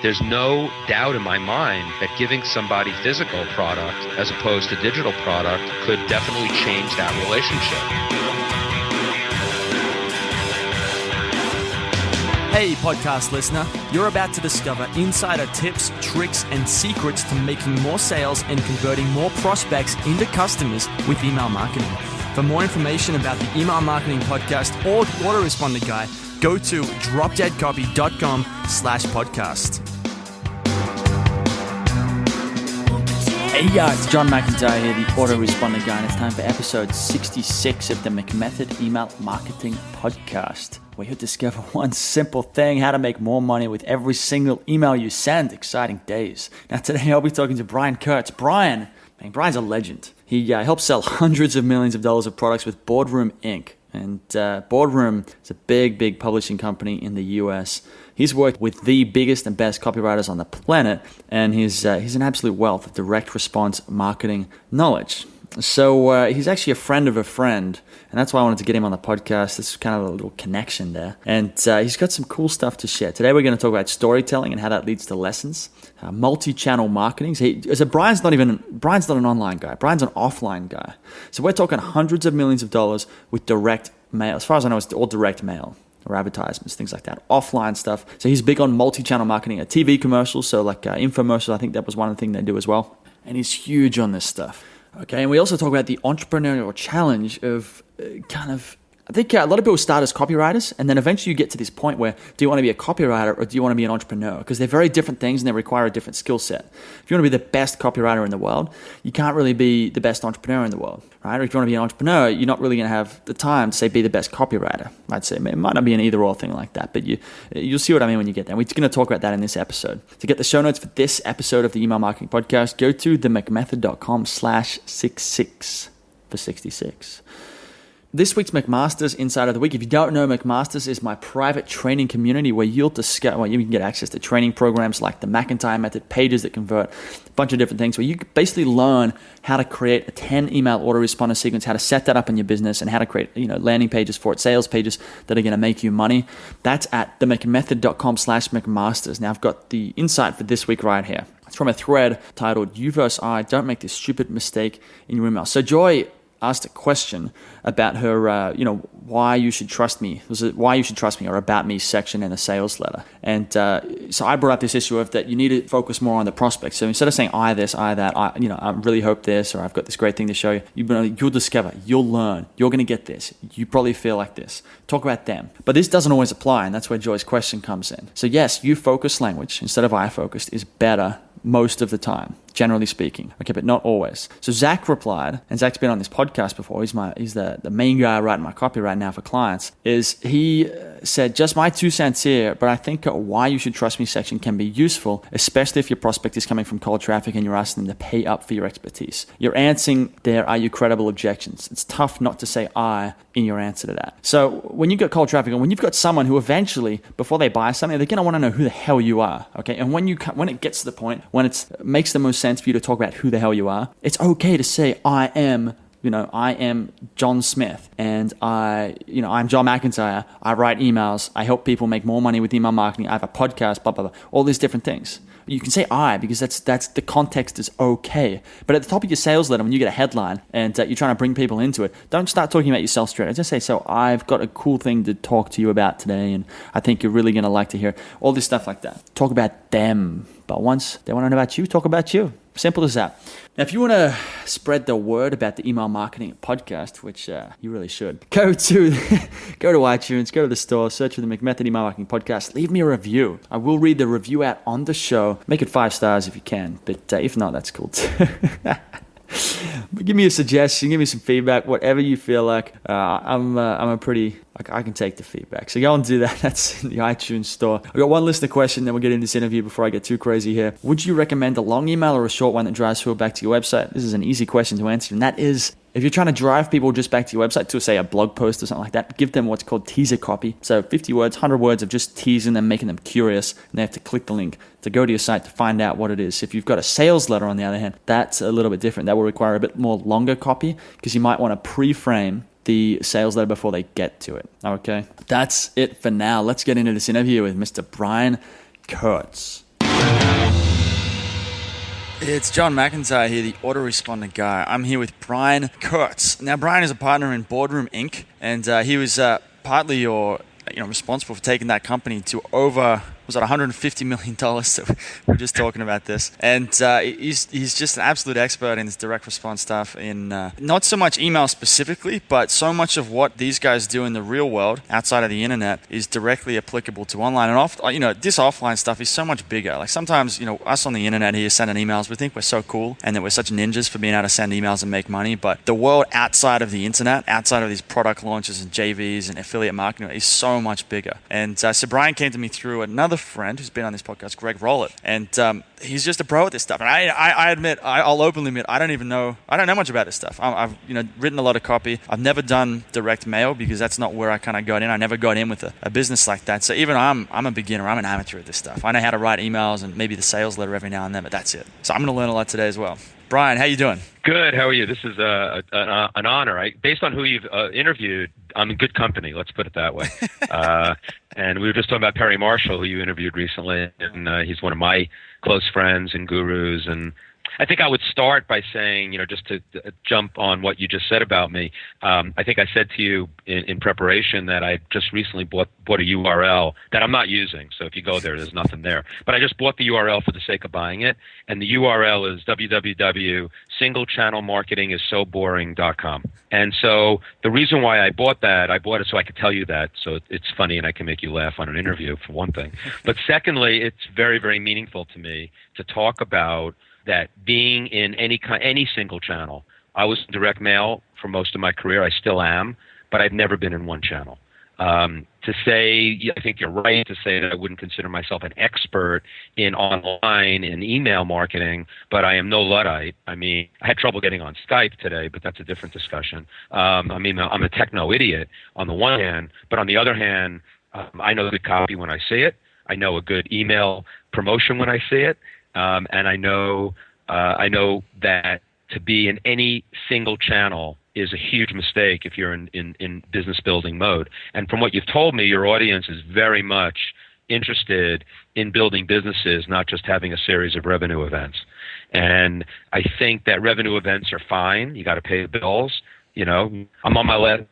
there's no doubt in my mind that giving somebody physical product as opposed to digital product could definitely change that relationship. Hey, podcast listener, you're about to discover insider tips, tricks, and secrets to making more sales and converting more prospects into customers with email marketing. For more information about the Email Marketing Podcast or the Autoresponder Guide, go to dropdeadcopy.com/podcast. Hey, it's John McIntyre here, the Autoresponder Guide. It's time for episode 66 of the McMethod Email Marketing Podcast, where you'll discover one simple thing: how to make more money with every single email you send. Exciting days. Now today I'll be talking to Brian Kurtz. Brian's a legend. He helps sell hundreds of millions of dollars of products with Boardroom Inc. And Boardroom is a big publishing company in the US. He's worked with the biggest and best copywriters on the planet, and he's an absolute wealth of direct response marketing knowledge. So he's actually a friend of a friend, and that's why I wanted to get him on the podcast. This is kind of a little connection there. And he's got some cool stuff to share. Today we're going to talk about storytelling and how that leads to lessons, multi-channel marketing. So Brian's not an online guy. Brian's an offline guy. So we're talking hundreds of millions of dollars with direct mail. As far as I know, it's all direct mail or advertisements, things like that, offline stuff. So he's big on multi-channel marketing, TV commercials, so like infomercials. I think that was one of the things they do as well. And he's huge on this stuff. Okay, and we also talk about the entrepreneurial challenge of I think a lot of people start as copywriters, and then eventually you get to this point where, do you want to be a copywriter or do you want to be an entrepreneur? Because they're very different things and they require a different skill set. If you want to be the best copywriter in the world, you can't really be the best entrepreneur in the world, right? Or if you want to be an entrepreneur, you're not really going to have the time to, say, be the best copywriter. I'd say it might not be an either-or thing like that, but you'll see what I mean when you get there. We're going to talk about that in this episode. To get the show notes for this episode of the Email Marketing Podcast, go to themcmethod.com/66 for 66. This week's McMaster's Insight of the Week. If you don't know, McMaster's is my private training community where you can get access to training programs like the McIntyre method, pages that convert, a bunch of different things where you basically learn how to create a 10 email autoresponder sequence, how to set that up in your business, and how to create landing pages for it, sales pages that are going to make you money. That's at themcmethod.com/McMaster's. Now I've got the insight for this week right here. It's from a thread titled "You vs. I, Don't Make This Stupid Mistake in Your Email." So Joy asked a question about her, why you should trust me. Was it why you should trust me or about me section in a sales letter? And so I brought up this issue of that you need to focus more on the prospect. So instead of saying I this, I that, I really hope this, or I've got this great thing to show you, you'll discover, you'll learn, you're going to get this. You probably feel like this. Talk about them. But this doesn't always apply, and that's where Joy's question comes in. So yes, you focused language instead of I focused is better most of the time, generally speaking. Okay, but not always. So Zach replied, and Zach's been on this podcast before. He's the main guy writing my copy right now for clients. He said, just my 2 cents here, but I think a why you should trust me section can be useful, especially if your prospect is coming from cold traffic and you're asking them to pay up for your expertise. You're answering there, are you credible objections? It's tough not to say I in your answer to that. So when you get cold traffic, and when you've got someone who eventually, before they buy something, they're going to want to know who the hell you are. Okay, and when it gets to the point when it makes the most sense for you to talk about who the hell you are, it's okay to say I am John Smith, and I'm John McIntyre. I write emails. I help people make more money with email marketing. I have a podcast, blah, blah, blah. All these different things. You can say I because that's the context is okay. But at the top of your sales letter, when you get a headline and you're trying to bring people into it, don't start talking about yourself straight. Just say, so I've got a cool thing to talk to you about today, and I think you're really going to like to hear all this stuff like that. Talk about them. But once they want to know about you, talk about you. Simple as that. Now, if you want to spread the word about the Email Marketing Podcast, which you really should, go to iTunes, go to the store, search for the McMethod Email Marketing Podcast, leave me a review. I will read the review out on the show. Make it 5 stars if you can, but if not, that's cool too. But give me a suggestion, give me some feedback, whatever you feel like. I can take the feedback. So go and do that. That's in the iTunes store. I've got one listener question, then we'll get into this interview before I get too crazy here. Would you recommend a long email or a short one that drives people back to your website? This is an easy question to answer, and that is, if you're trying to drive people just back to your website to, say, a blog post or something like that, give them what's called teaser copy. So 50 words, 100 words of just teasing them, making them curious, and they have to click the link to go to your site to find out what it is. If you've got a sales letter, on the other hand, that's a little bit different. That will require a bit more longer copy because you might want to pre-frame the sales letter before they get to it. Okay, that's it for now. Let's get into this interview with Mr. Brian Kurtz. It's John McIntyre here, the autoresponder guy. I'm here with Brian Kurtz. Now, Brian is a partner in Boardroom Inc., and he was partly responsible for taking that company to over, was it $150 million? So we were just talking about this. And he's just an absolute expert in this direct response stuff, in not so much email specifically, but so much of what these guys do in the real world outside of the internet is directly applicable to online. And this offline stuff is so much bigger. Like sometimes, us on the internet here sending emails, we think we're so cool and that we're such ninjas for being able to send emails and make money. But the world outside of the internet, outside of these product launches and JVs and affiliate marketing is so much bigger. And so Brian came to me through another friend who's been on this podcast, Greg Rollett, and he's just a pro at this stuff. And I'll openly admit, I don't know much about this stuff. I've written a lot of copy. I've never done direct mail because that's not where I kind of got in. I never got in with a business like that. So even I'm a beginner. I'm an amateur at this stuff. I know how to write emails and maybe the sales letter every now and then, but that's it. So I'm going to learn a lot today as well. Brian, how you doing? Good. How are you? This is an honor. Based on who you've interviewed, I'm in good company. Let's put it that way. And we were just talking about Perry Marshall, who you interviewed recently, and he's one of my close friends and gurus. And I think I would start by saying, just to jump on what you just said about me, I think I said to you in preparation that I just recently bought a URL that I'm not using. So if you go there, there's nothing there. But I just bought the URL for the sake of buying it. And the URL is www.singlechannelmarketingissoboring.com. And so the reason why I bought it so I could tell you that. So it's funny and I can make you laugh on an interview, for one thing. But secondly, it's very, very meaningful to me to talk about that being in any single channel. I was in direct mail for most of my career. I still am, but I've never been in one channel. To say, I think you're right to say that I wouldn't consider myself an expert in online and email marketing, but I am no Luddite. I mean, I had trouble getting on Skype today, but that's a different discussion. I'm a techno idiot on the one hand, but on the other hand, I know good copy when I see it. I know a good email promotion when I see it. And I know that to be in any single channel is a huge mistake if you're in business building mode. And from what you've told me, your audience is very much interested in building businesses, not just having a series of revenue events. And I think that revenue events are fine. You got to pay the bills. I'm on my last.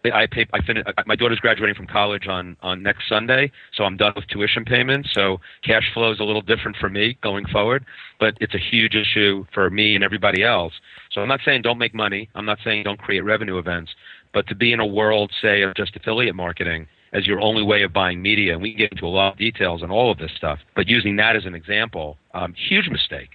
My daughter's graduating from college on next Sunday, so I'm done with tuition payments. So cash flow is a little different for me going forward, but it's a huge issue for me and everybody else. So I'm not saying don't make money. I'm not saying don't create revenue events, but to be in a world, say, of just affiliate marketing as your only way of buying media, and we can get into a lot of details on all of this stuff, but using that as an example, huge mistake.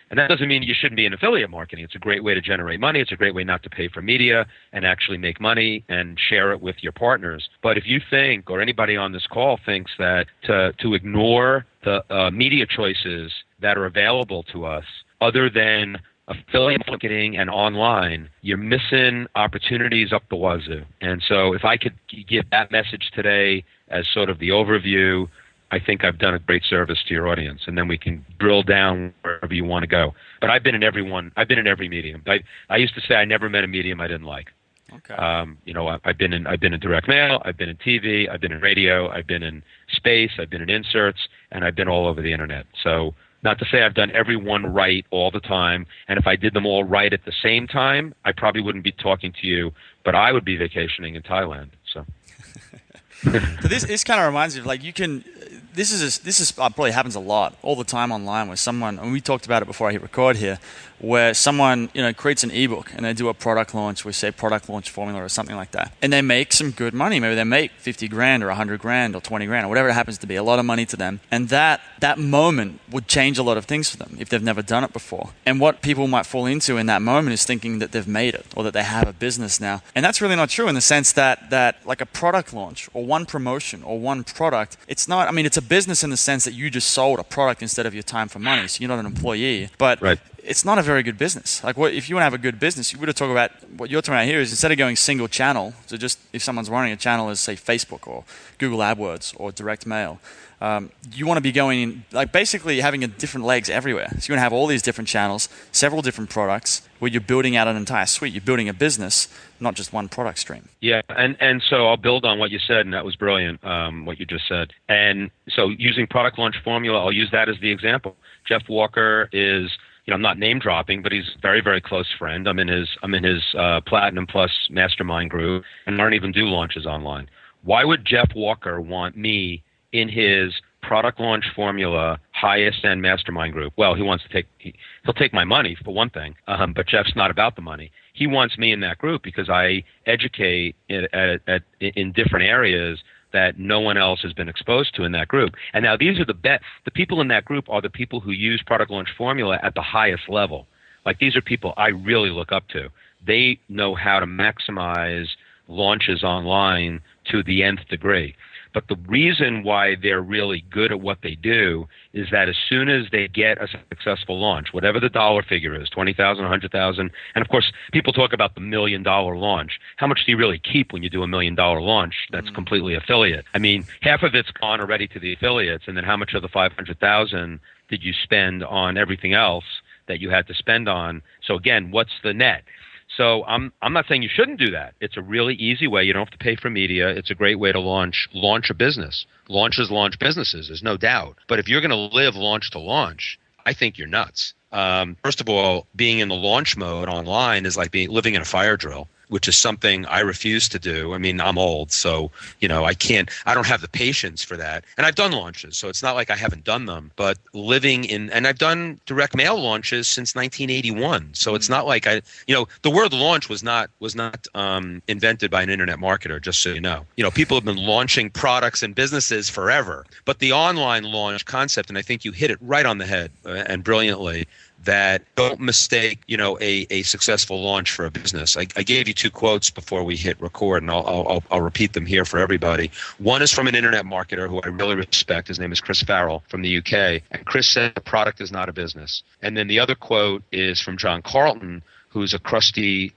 And that doesn't mean you shouldn't be in affiliate marketing. It's a great way to generate money. It's a great way not to pay for media and actually make money and share it with your partners. But if you think, or anybody on this call thinks that to ignore the media choices that are available to us other than affiliate marketing and online, you're missing opportunities up the wazoo. And so if I could give that message today as sort of the overview, I think I've done a great service to your audience, and then we can drill down wherever you want to go. But I've been in every medium. I used to say I never met a medium I didn't like. Okay. I've been in direct mail, I've been in TV, I've been in radio, I've been in space, I've been in inserts, and I've been all over the internet. So not to say I've done every one right all the time, and if I did them all right at the same time, I probably wouldn't be talking to you, but I would be vacationing in Thailand. So. So this kind of reminds me of this is probably happens a lot all the time online where someone, and we talked about it before I hit record here, where someone creates an ebook and they do a product launch, we say product launch formula or something like that, and they make some good money. Maybe they make 50 grand or 100 grand or 20 grand or whatever it happens to be, a lot of money to them, and that moment would change a lot of things for them if they've never done it before. And what people might fall into in that moment is thinking that they've made it or that they have a business now, and that's really not true in the sense that like a product launch or one promotion or one product, it's not, it's a business in the sense that you just sold a product instead of your time for money, so you're not an employee, but right. It's not a very good business. Like, if you want to have a good business, you would have talked about what you're talking about here is instead of going single channel, so just if someone's running a channel as, say, Facebook or Google AdWords or direct mail, you want to be going in, like basically having different legs everywhere. So you want to have all these different channels, several different products, where you're building out an entire suite. You're building a business, not just one product stream. Yeah, and so I'll build on what you said, and that was brilliant, what you just said. And so using product launch formula, I'll use that as the example. Jeff Walker is I'm not name dropping, but he's a very, very close friend. I'm in his Platinum Plus mastermind group, and I don't even do launches online. Why would Jeff Walker want me in his product launch formula highest end mastermind group? Well, he'll take my money for one thing, but Jeff's not about the money. He wants me in that group because I educate in different areas that no one else has been exposed to in that group. And now these are the people in that group are the people who use product launch formula at the highest level. Like, these are people I really look up to. They know how to maximize launches online to the nth degree. But the reason why they're really good at what they do is that as soon as they get a successful launch, whatever the dollar figure is, 20,000, 100,000, and of course, people talk about the $1 million launch. How much do you really keep when you do $1 million launch that's completely affiliate? I mean, half of it's gone already to the affiliates, and then how much of the 500,000 did you spend on everything else that you had to spend on? So again, what's the net? So I'm not saying you shouldn't do that. It's a really easy way. You don't have to pay for media. It's a great way to launch a business. Launches launch businesses, there's no doubt. But if you're going to live launch to launch, I think you're nuts. First of all, being in the launch mode online is like living in a fire drill, which is something I refuse to do. I mean, I'm old, so, I don't have the patience for that. And I've done launches, so it's not like I haven't done them, but and I've done direct mail launches since 1981. So it's not like the word launch was not invented by an internet marketer, just so you know. People have been launching products and businesses forever, but the online launch concept, and I think you hit it right on the head and brilliantly, that don't mistake, a successful launch for a business. I gave you two quotes before we hit record, and I'll repeat them here for everybody. One is from an internet marketer who I really respect. His name is Chris Farrell from the UK. And Chris said, "The product is not a business." And then the other quote is from John Carlton, who's a crusty,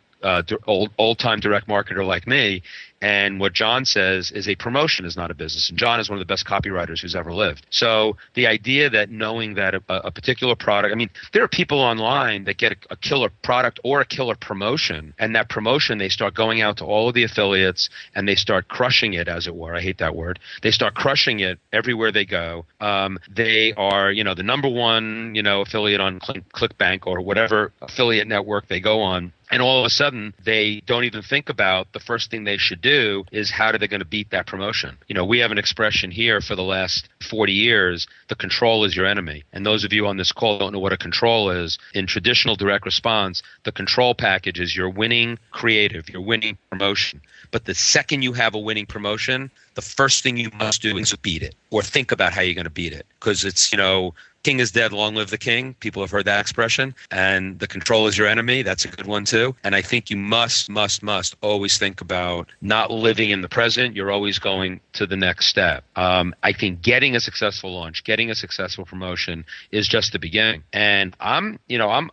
old-time direct marketer like me. And what John says is a promotion is not a business. And John is one of the best copywriters who's ever lived. So the idea that knowing that a particular product, I mean, there are people online that get a killer product or a killer promotion. And that promotion, they start going out to all of the affiliates and they start crushing it, as it were. I hate that word. They start crushing it everywhere they go. They are, the number one, affiliate on ClickBank or whatever affiliate network they go on. And all of a sudden, they don't even think about the first thing they should do is how are they going to beat that promotion? We have an expression here for the last 40 years, the control is your enemy. And those of you on this call don't know what a control is. In traditional direct response, the control package is your winning creative, your winning promotion. But the second you have a winning promotion, the first thing you must do is beat it or think about how you're going to beat it. Because it's, king is dead, long live the king. People have heard that expression. And the control is your enemy. That's a good one too. And I think you must always think about not living in the present. You're always going to the next step. I think getting a successful launch, getting a successful promotion is just the beginning. And I'm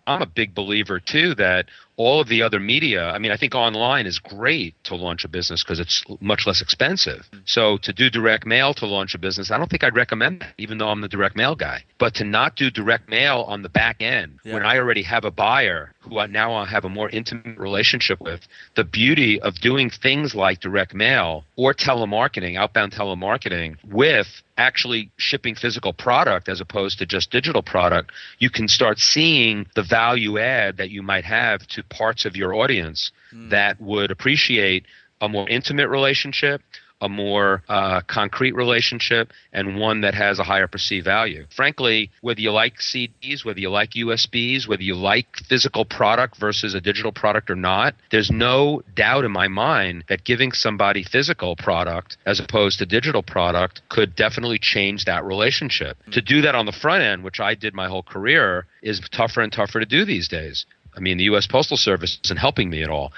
a big believer too that all of the other media, I mean, I think online is great to launch a business because it's much less expensive. So to do direct mail to launch a business, I don't think I'd recommend that, even though I'm the direct mail guy. But to not do direct mail on the back end, when I already have a buyer who I now have a more intimate relationship with, the beauty of doing things like direct mail or telemarketing, outbound telemarketing, with actually shipping physical product as opposed to just digital product, you can start seeing the value add that you might have to parts of your audience that would appreciate a more intimate relationship, a more concrete relationship, and one that has a higher perceived value. Frankly, whether you like CDs, whether you like USBs, whether you like physical product versus a digital product or not, there's no doubt in my mind that giving somebody physical product as opposed to digital product could definitely change that relationship. To do that on the front end, which I did my whole career, is tougher and tougher to do these days. I mean, the U.S. Postal Service isn't helping me at all.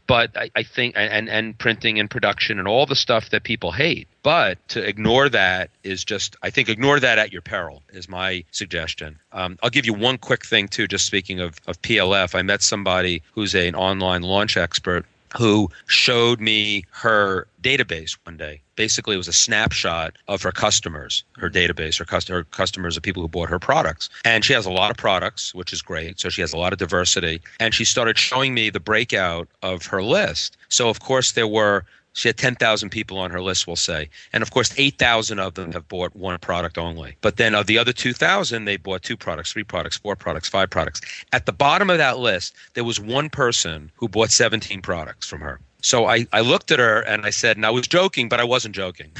But I think, and printing and production and all the stuff that people hate. But to ignore that is just, I think, ignore that at your peril is my suggestion. I'll give you one quick thing, too, just speaking of PLF. I met somebody who's an online launch expert who showed me her database one day. Basically, it was a snapshot of her customers, her database, her customers are people who bought her products. And she has a lot of products, which is great. So she has a lot of diversity. And she started showing me the breakout of her list. So, of course, there were She had 10,000 people on her list, we'll say. And of course, 8,000 of them have bought one product only. But then of the other 2,000, they bought 2 products, 3 products, 4 products, 5 products. At the bottom of that list, there was one person who bought 17 products from her. So I looked at her and I said, and I was joking, but I wasn't joking.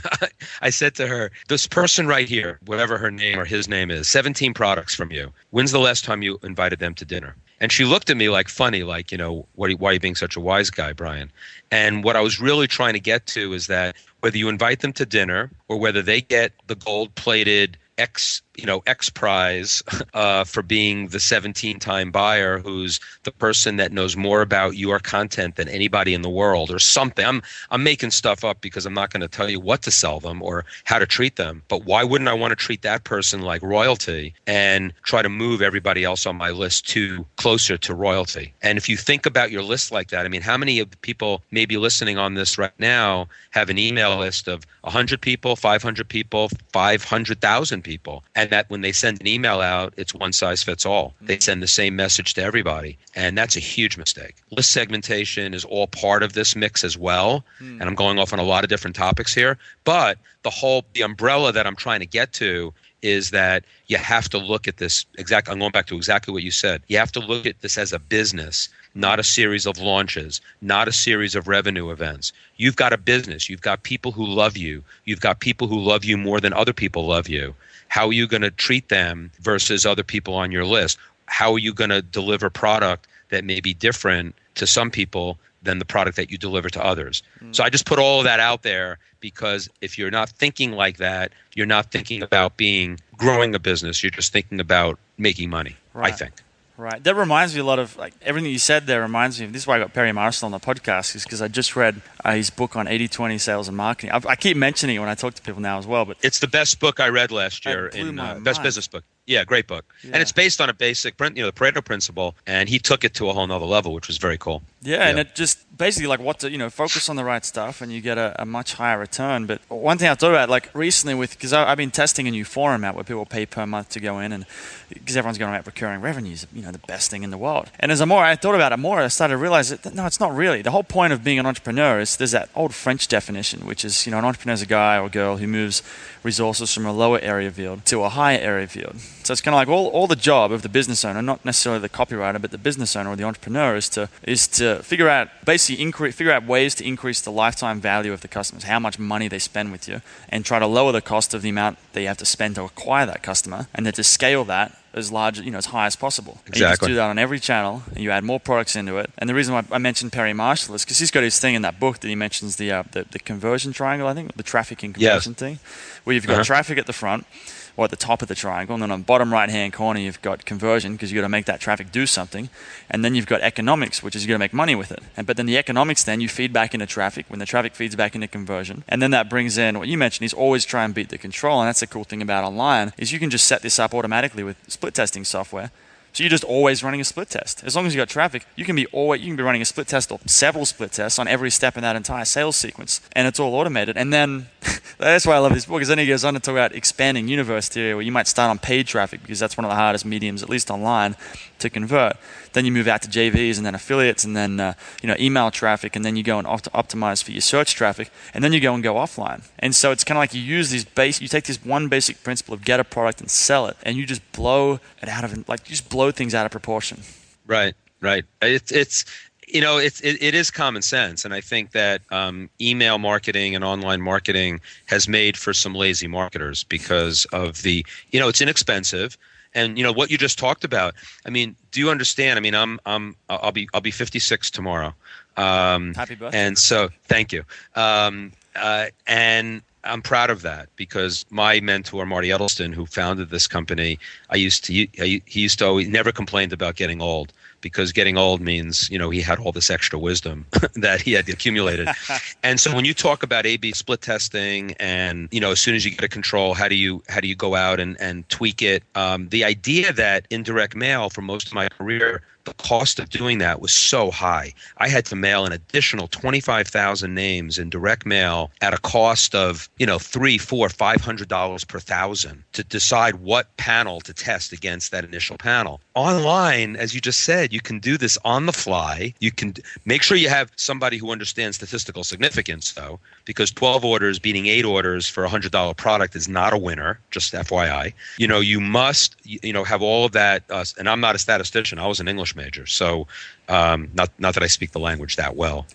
I said to her, this person right here, whatever her name or his name is, 17 products from you. When's the last time you invited them to dinner? And she looked at me like funny, like, why are you being such a wise guy, Brian? And what I was really trying to get to is that whether you invite them to dinner or whether they get the gold-plated X prize for being the 17-time buyer who's the person that knows more about your content than anybody in the world or something. I'm making stuff up because I'm not going to tell you what to sell them or how to treat them. But why wouldn't I want to treat that person like royalty and try to move everybody else on my list closer to royalty? And if you think about your list like that, I mean, how many of the people maybe listening on this right now have an email list of 100 people, 500 people, 500,000 people, and that when they send an email out, it's one size fits all. They send the same message to everybody, and that's a huge mistake. List segmentation is all part of this mix as well, and I'm going off on a lot of different topics here, but the umbrella that I'm trying to get to is that you have to look at this I'm going back to exactly what you said. You have to look at this as a business, not a series of launches, not a series of revenue events. You've got a business. You've got people who love you. You've got people who love you more than other people love you. How are you going to treat them versus other people on your list? How are you going to deliver product that may be different to some people than the product that you deliver to others? So I just put all of that out there because if you're not thinking like that, you're not thinking about growing a business. You're just thinking about making money, I think. Right. That reminds me a lot of, like, everything you said there reminds me of, this is why I got Perry Marshall on the podcast, is because I just read his book on 80-20 sales and marketing. I keep mentioning it when I talk to people now as well. But it's the best book I read last year. Best business book. Yeah, great book. Yeah. And it's based on a basic, the Pareto principle, and he took it to a whole nother level, which was very cool. Yeah, and it just basically focus on the right stuff and you get a much higher return. But one thing I thought about, like recently because I've been testing a new forum out where people pay per month to go in, and because everyone's going about recurring revenues, the best thing in the world. And as I thought about it more, I started to realize that no, it's not really. The whole point of being an entrepreneur is there's that old French definition, which is, an entrepreneur is a guy or girl who moves resources from a lower area field to a higher area field. So it's kind of like all the job of the business owner, not necessarily the copywriter, but the business owner or the entrepreneur is to figure out ways to increase the lifetime value of the customers, how much money they spend with you, and try to lower the cost of the amount that you have to spend to acquire that customer, and then to scale that as large, as high as possible. Exactly. And you just do that on every channel, and you add more products into it. And the reason why I mentioned Perry Marshall is because he's got his thing in that book that he mentions the conversion triangle, I think, the traffic and conversion thing, where you've got traffic at the front, or at the top of the triangle, and then on the bottom right-hand corner, you've got conversion, because you've got to make that traffic do something, and then you've got economics, which is you've got to make money with it. But then the economics, then you feed back into traffic, when the traffic feeds back into conversion, and then that brings in what you mentioned is always try and beat the control. And that's the cool thing about online, is you can just set this up automatically with split testing software. So you're just always running a split test. As long as you got traffic, you can be running a split test or several split tests on every step in that entire sales sequence, and it's all automated. And then that's why I love this book, because then he goes on to talk about expanding universe theory, where you might start on paid traffic, because that's one of the hardest mediums, at least online, to convert. Then you move out to JVs and then affiliates and then email traffic, and then you go and optimize for your search traffic, and then you go offline. And so it's kind of like you take this one basic principle of get a product and sell it, and you just blow it out of, like, you just blow things out of proportion. Right. It is common sense, and I think that email marketing and online marketing has made for some lazy marketers because of it's inexpensive. And what you just talked about. I mean, do you understand? I mean, I'll be 56 tomorrow. Happy birthday! And so, thank you. And I'm proud of that, because my mentor, Marty Edelston, who founded this company, he used to always never complained about getting old, because getting old means, he had all this extra wisdom that he had accumulated. And so when you talk about A/B split testing and, as soon as you get a control, how do you go out and tweak it? The idea that indirect mail for most of my career, the cost of doing that was so high. I had to mail an additional 25,000 names in direct mail at a cost of, $300, $400, $500 per thousand to decide what panel to test against that initial panel. Online, as you just said, you can do this on the fly. You can make sure you have somebody who understands statistical significance, though, because 12 orders beating 8 orders for a $100 product is not a winner, just FYI. You must, have all of that. And I'm not a statistician. I was an English major. So not that I speak the language that well,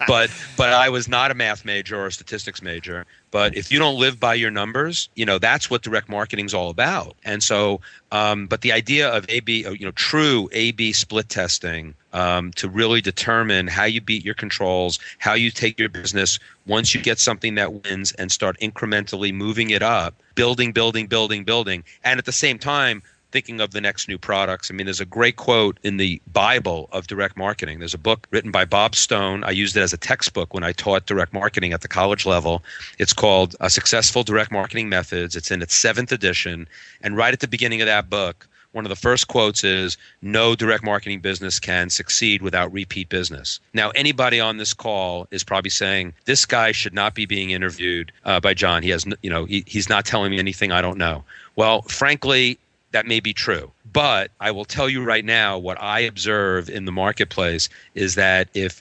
but I was not a math major or a statistics major. But if you don't live by your numbers, that's what direct marketing is all about. And so, but the idea of A/B, true A/B split testing to really determine how you beat your controls, how you take your business once you get something that wins and start incrementally moving it up, building, and at the same time, thinking of the next new products. I mean, there's a great quote in the Bible of direct marketing. There's a book written by Bob Stone. I used it as a textbook when I taught direct marketing at the college level. It's called Successful Direct Marketing Methods. It's in its 7th edition. And right at the beginning of that book, one of the first quotes is, no direct marketing business can succeed without repeat business. Now, anybody on this call is probably saying, this guy should not be being interviewed by John. He has, he's not telling me anything I don't know. Well, frankly, that may be true. But I will tell you right now, what I observe in the marketplace is that if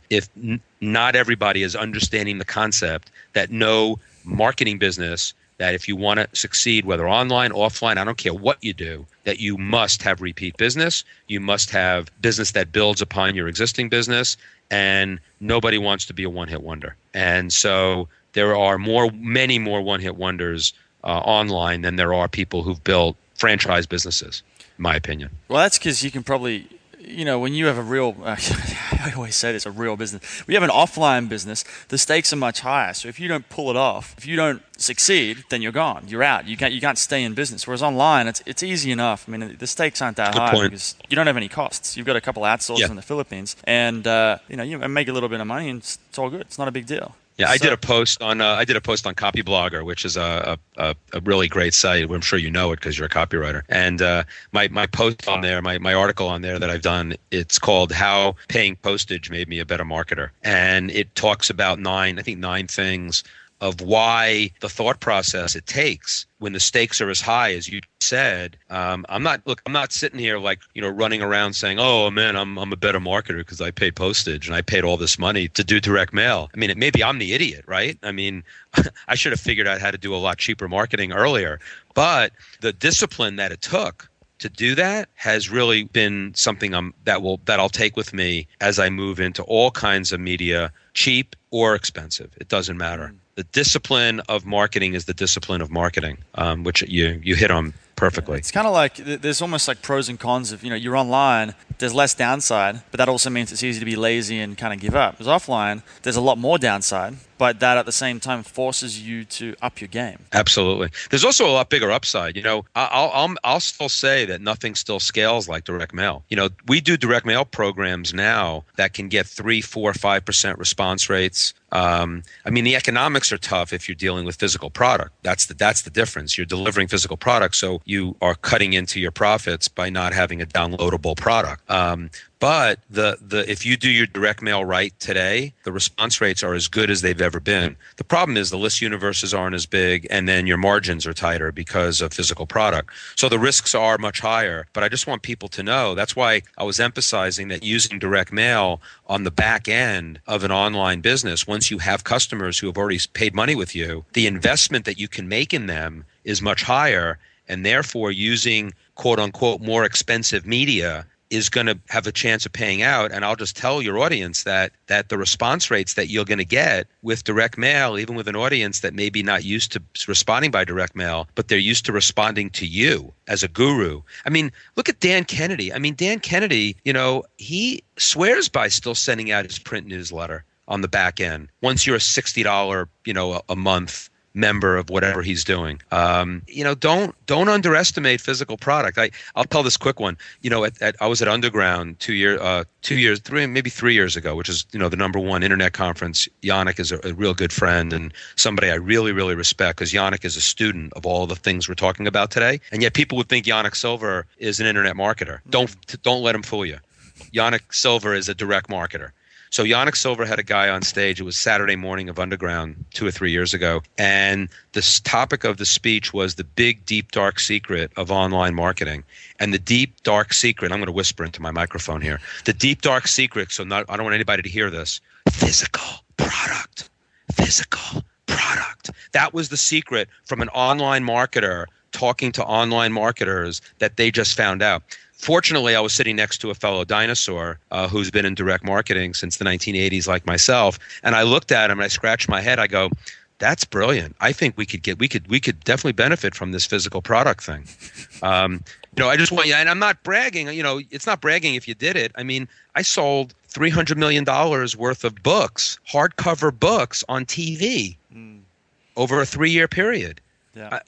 not everybody is understanding the concept that no marketing business, that if you want to succeed, whether online, offline, I don't care what you do, that you must have repeat business. You must have business that builds upon your existing business, and nobody wants to be a one-hit wonder. And so there are many more one-hit wonders online than there are people who've built franchise businesses, in my opinion. Well, that's because you can probably, when you have a real, I always say this, a real business. When you have an offline business, the stakes are much higher. So if you don't pull it off, if you don't succeed, then you're gone. You're out. You can't stay in business. Whereas online, it's easy enough. I mean, the stakes aren't that high because you don't have any costs. You've got a couple outsourcers in the Philippines, and you make a little bit of money, and it's all good. It's not a big deal. Yeah, I did a post on Copyblogger, which is a really great site. I'm sure you know it because you're a copywriter. And my post on there, my article on there that I've done, it's called "How Paying Postage Made Me a Better Marketer," and it talks about 9 things of why the thought process it takes when the stakes are as high as you said. I'm not sitting here running around saying, oh man, I'm a better marketer because I pay postage and I paid all this money to do direct mail. I mean, maybe I'm the idiot, right? I mean, I should have figured out how to do a lot cheaper marketing earlier, but the discipline that it took to do that has really been something that I'll take with me as I move into all kinds of media, cheap or expensive. It doesn't matter. The discipline of marketing is the discipline of marketing, which you hit on perfectly. It's kind of like there's almost like pros and cons of, you're online, there's less downside, but that also means it's easy to be lazy and kind of give up. Because offline, there's a lot more downside, but that at the same time forces you to up your game. Absolutely. There's also a lot bigger upside. I'll still say that nothing still scales like direct mail. We do direct mail programs now that can get 3, 4, 5% response rates. The economics are tough if you're dealing with physical product. That's the difference. You're delivering physical product, so you are cutting into your profits by not having a downloadable product. But if you do your direct mail right today, the response rates are as good as they've ever been. The problem is the list universes aren't as big, and then your margins are tighter because of physical product. So the risks are much higher. But I just want people to know, that's why I was emphasizing that using direct mail on the back end of an online business, once you have customers who have already paid money with you, the investment that you can make in them is much higher, and therefore using quote unquote more expensive media is going to have a chance of paying out. And I'll just tell your audience that the response rates that you're going to get with direct mail, even with an audience that may be not used to responding by direct mail, but they're used to responding to you as a guru. I mean, look at Dan Kennedy. Dan Kennedy, he swears by still sending out his print newsletter on the back end. Once you're a $60, a month member of whatever he's doing. Don't underestimate physical product. I'll tell this quick one. I was at Underground 3 years ago, which is, the #1 internet conference. Yannick is a real good friend and somebody I really, really respect, because Yannick is a student of all the things we're talking about today. And yet people would think Yannick Silver is an internet marketer. Don't let him fool you. Yannick Silver is a direct marketer. So Yannick Silver had a guy on stage. It was Saturday morning of Underground 2 or 3 years ago. And the topic of the speech was the big, deep, dark secret of online marketing. And the deep, dark secret, I'm going to whisper into my microphone here. The deep, dark secret, I don't want anybody to hear this, physical product. Physical product. That was the secret from an online marketer talking to online marketers that they just found out. Fortunately, I was sitting next to a fellow dinosaur who's been in direct marketing since the 1980s like myself. And I looked at him and I scratched my head. I go, that's brilliant. I think we could definitely benefit from this physical product thing. I just want you, and I'm not bragging, it's not bragging if you did it. I mean, I sold $300 million worth of books, hardcover books on TV over a 3-year period. Yeah.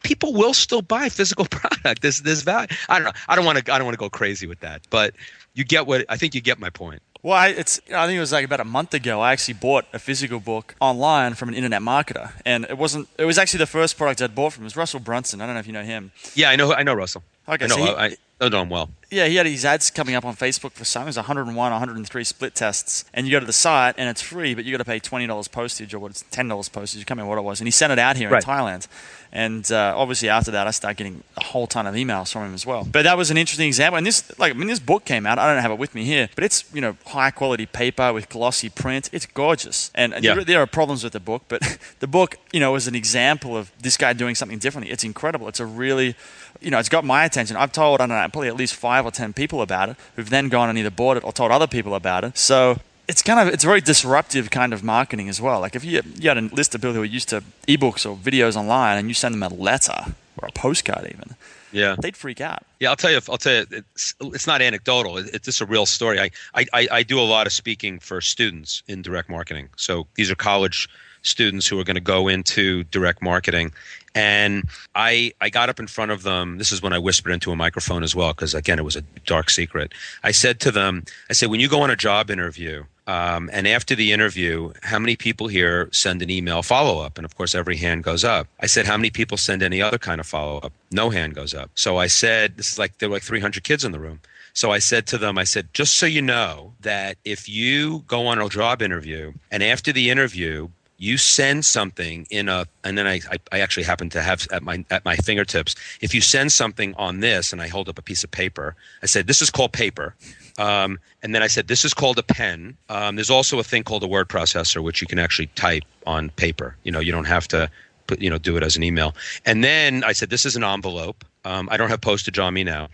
People will still buy physical product. This value. I don't know. I don't want to go crazy with that, but I think you get my point. Well, I think it was like about a month ago, I actually bought a physical book online from an internet marketer. And it was actually the first product I'd bought from. It was Russell Brunson. I don't know if you know him. Yeah, I know Russell. Okay, I know him well. Yeah, he had his ads coming up on Facebook for some. It was 101, 103 split tests. And you go to the site and it's free, but you got to pay $20 postage or $10 postage. I can't remember what it was. And he sent it out here in Thailand. And obviously after that, I started getting a whole ton of emails from him as well. But that was an interesting example. And this book came out. I don't have it with me here, but it's high quality paper with glossy print. It's gorgeous. And there are problems with the book, but the book was an example of this guy doing something differently. It's incredible. It's a really it's got my attention. I've told, probably at least 5 or 10 people about it who've then gone and either bought it or told other people about it. So it's very disruptive kind of marketing as well. Like if you had a list of people who are used to ebooks or videos online and you send them a letter or a postcard even, they'd freak out. Yeah, I'll tell you, it's not anecdotal. It's just a real story. I do a lot of speaking for students in direct marketing. So these are college students who are going to go into direct marketing. And I got up in front of them. This is when I whispered into a microphone as well, because again, it was a dark secret. I said to them, when you go on a job interview, and after the interview, how many people here send an email follow-up? And of course, every hand goes up. I said, how many people send any other kind of follow-up? No hand goes up. So I said, there were like 300 kids in the room. So I said to them, just so you know that if you go on a job interview and after the interview, you send something and then I actually happen to have at my fingertips. If you send something on this, and I hold up a piece of paper, I said, this is called paper. And then I said, this is called a pen. There's also a thing called a word processor, which you can actually type on paper. You don't have to do it as an email. And then I said, this is an envelope. I don't have postage on me now.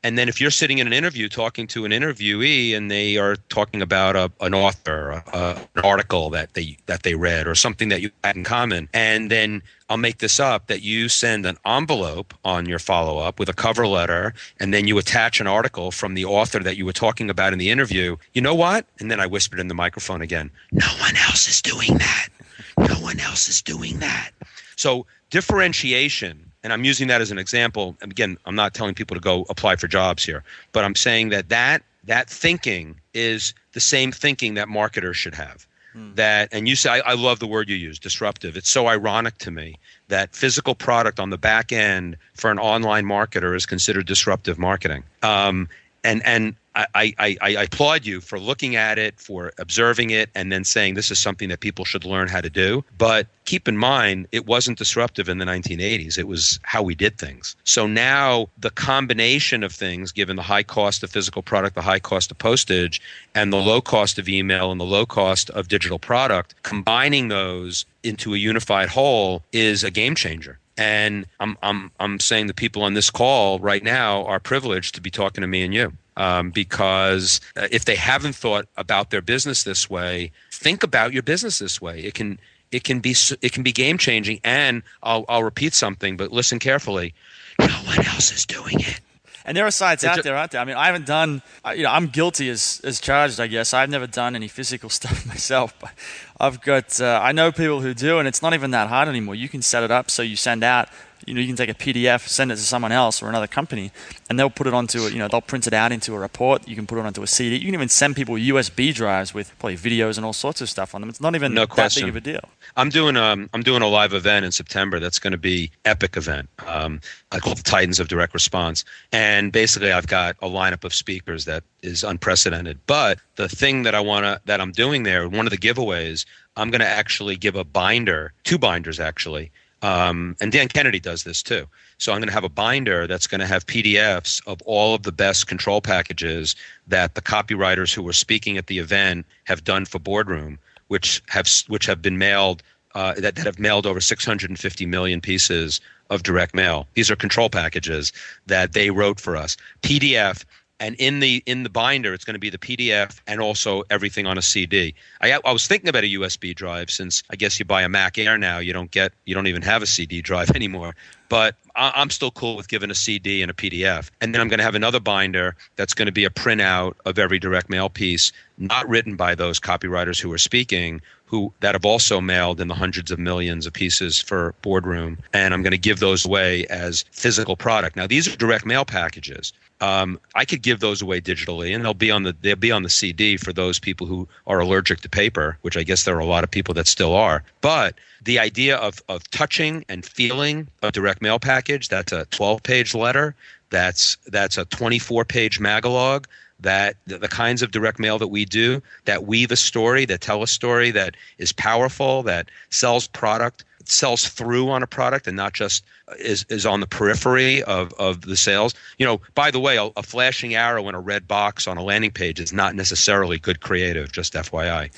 And then if you're sitting in an interview talking to an interviewee and they are talking about an author, an article that they read or something that you had in common, and then I'll make this up, that you send an envelope on your follow-up with a cover letter, and then you attach an article from the author that you were talking about in the interview. You know what? And then I whispered in the microphone again, no one else is doing that. No one else is doing that. So differentiation, and I'm using that as an example. Again, I'm not telling people to go apply for jobs here, but I'm saying that thinking is the same thinking that marketers should have. And you say, I love the word you use, disruptive. It's so ironic to me that physical product on the back end for an online marketer is considered disruptive marketing. And I applaud you for looking at it, for observing it, and then saying this is something that people should learn how to do. But keep in mind, it wasn't disruptive in the 1980s. It was how we did things. So now the combination of things, given the high cost of physical product, the high cost of postage, and the low cost of email and the low cost of digital product, combining those into a unified whole is a game changer. And I'm saying the people on this call right now are privileged to be talking to me and you. Because if they haven't thought about their business this way, think about your business this way. It can be game changing. And I'll repeat something, but listen carefully. No one else is doing it. And there are sites out there, aren't there? I mean, I haven't done, I'm guilty as charged, I guess. I've never done any physical stuff myself, but I've got, I know people who do, and it's not even that hard anymore. You can set it up so you send out, you can take a PDF, send it to someone else or another company, and they'll put it onto, they'll print it out into a report. You can put it onto a CD. You can even send people USB drives with probably videos and all sorts of stuff on them. It's not even that big of a deal. I'm doing a live event in September that's going to be epic event. I call the Titans of Direct Response. And basically, I've got a lineup of speakers that is unprecedented. But the thing that I'm doing there, one of the giveaways, I'm going to actually give a binder, 2 binders actually. And Dan Kennedy does this too. So I'm going to have a binder that's going to have PDFs of all of the best control packages that the copywriters who were speaking at the event have done for Boardroom, which have been mailed, that have mailed over 650 million pieces of direct mail. These are control packages that they wrote for us. PDF. And in the binder, it's going to be the PDF and also everything on a CD. I was thinking about a USB drive, since I guess you buy a Mac Air now, you don't even have a CD drive anymore. But I'm still cool with giving a CD and a PDF. And then I'm going to have another binder that's going to be a printout of every direct mail piece, not written by those copywriters who are speaking, that have also mailed in the hundreds of millions of pieces for Boardroom. And I'm going to give those away as physical product. Now, these are direct mail packages. I could give those away digitally, and they'll be on the CD for those people who are allergic to paper, which I guess there are a lot of people that still are. But the idea of touching and feeling a direct mail package, that's a 12-page letter, that's a 24-page magalog, that the kinds of direct mail that we do, that weave a story, that tell a story, that is powerful, that sells product, sells through on a product and not just is on the periphery of the sales. By the way, a flashing arrow in a red box on a landing page is not necessarily good creative, just FYI.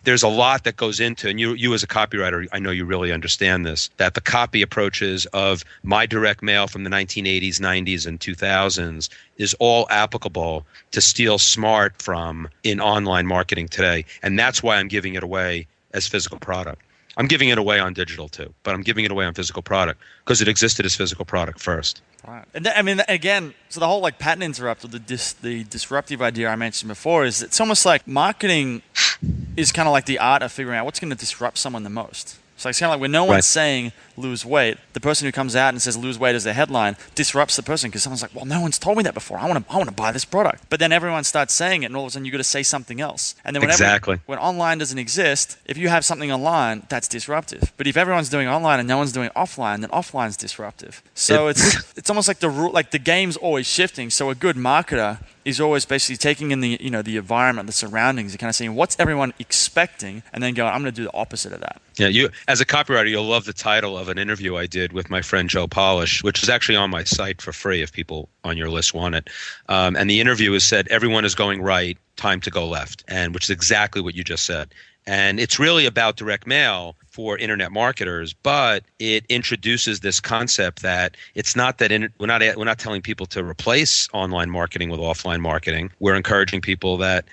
There's a lot that goes into, and you as a copywriter, I know you really understand this, that the copy approaches of my direct mail from the 1980s, 90s, and 2000s is all applicable to steal smart from in online marketing today. And that's why I'm giving it away as physical product. I'm giving it away on digital too, but I'm giving it away on physical product because it existed as physical product first. Right. And again, so the whole pattern interrupt, or the disruptive idea I mentioned before, is it's almost like marketing is kind of like the art of figuring out what's going to disrupt someone the most. So it's kind of like when no one's saying lose weight, the person who comes out and says lose weight as their headline disrupts the person, because someone's like, well, no one's told me that before. I want to buy this product. But then everyone starts saying it, and all of a sudden you got to say something else. And then when online doesn't exist, if you have something online, that's disruptive. But if everyone's doing online and no one's doing offline, then offline's disruptive. So it's almost like the game's always shifting. So a good marketer is always basically taking in the environment, the surroundings, and kind of saying what's everyone expecting, and then going, I'm going to do the opposite of that. Yeah, you as a copywriter, you'll love the title of an interview I did with my friend Joe Polish, which is actually on my site for free if people on your list want it. And the interview is said, everyone is going right, time to go left, and which is exactly what you just said. And it's really about direct mail for internet marketers, but it introduces this concept that it's not that we're not telling people to replace online marketing with offline marketing. We're encouraging people that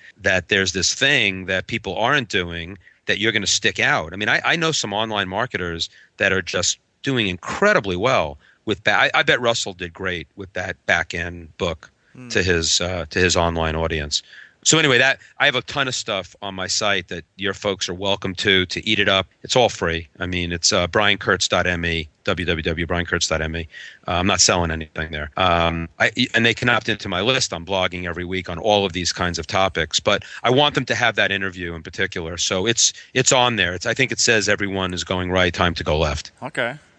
there's this thing that people aren't doing that you're going to stick out. I mean, I know some online marketers that are just doing incredibly well with I bet Russell did great with that back end book to his online audience. So anyway, that I have a ton of stuff on my site that your folks are welcome to eat it up. It's all free. I mean, it's briankurtz.me, www.briankurtz.me. I'm not selling anything there. And they can opt into my list. I'm blogging every week on all of these kinds of topics. But I want them to have that interview in particular. So it's on there. I think it says everyone is going right, time to go left.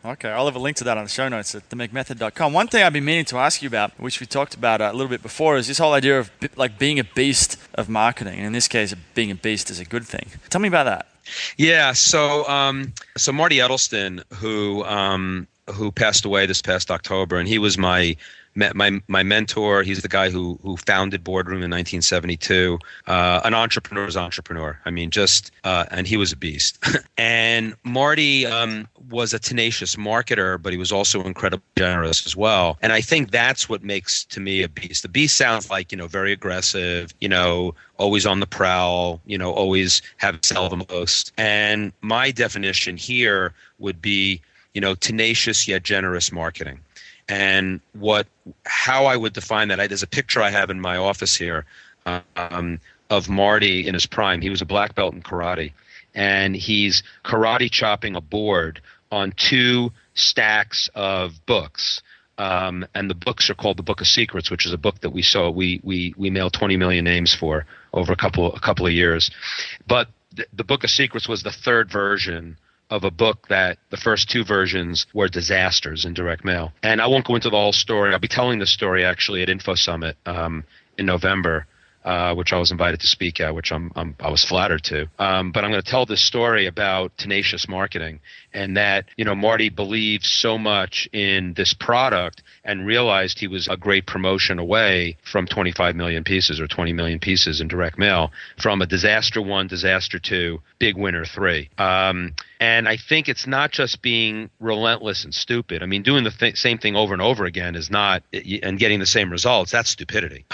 Okay, I'll have a link to that on the show notes at themcmethod.com. One thing I've been meaning to ask you about, which we talked about a little bit before, is this whole idea of being a beast of marketing. And in this case, being a beast is a good thing. Tell me about that. Yeah, so Marty Edelston, who passed away this past October, and he was my mentor. He's the guy who founded Boardroom in 1972. An entrepreneur's entrepreneur. I mean, and he was a beast. And Marty was a tenacious marketer, but he was also incredibly generous as well. And I think that's what makes, to me, a beast. The beast sounds like, very aggressive, always on the prowl, always sell the most. And my definition here would be, tenacious yet generous marketing. And how I would define that, there's a picture I have in my office here of Marty in his prime. He was a black belt in karate, and he's karate chopping a board on 2 stacks of books. And the books are called the Book of Secrets, which is a book that we mailed 20 million names for over a couple of years. But the Book of Secrets was the 3rd version of a book that the first two versions were disasters in direct mail. And I won't go into the whole story. I'll be telling the story actually at Info Summit in November, which I was invited to speak at, which I was flattered to. But I'm going to tell this story about tenacious marketing, and that, Marty believed so much in this product and realized he was a great promotion away from 25 million pieces or 20 million pieces in direct mail, from a disaster 1, disaster 2, big winner 3. And I think it's not just being relentless and stupid. I mean, doing the same thing over and over again is not, and getting the same results, that's stupidity.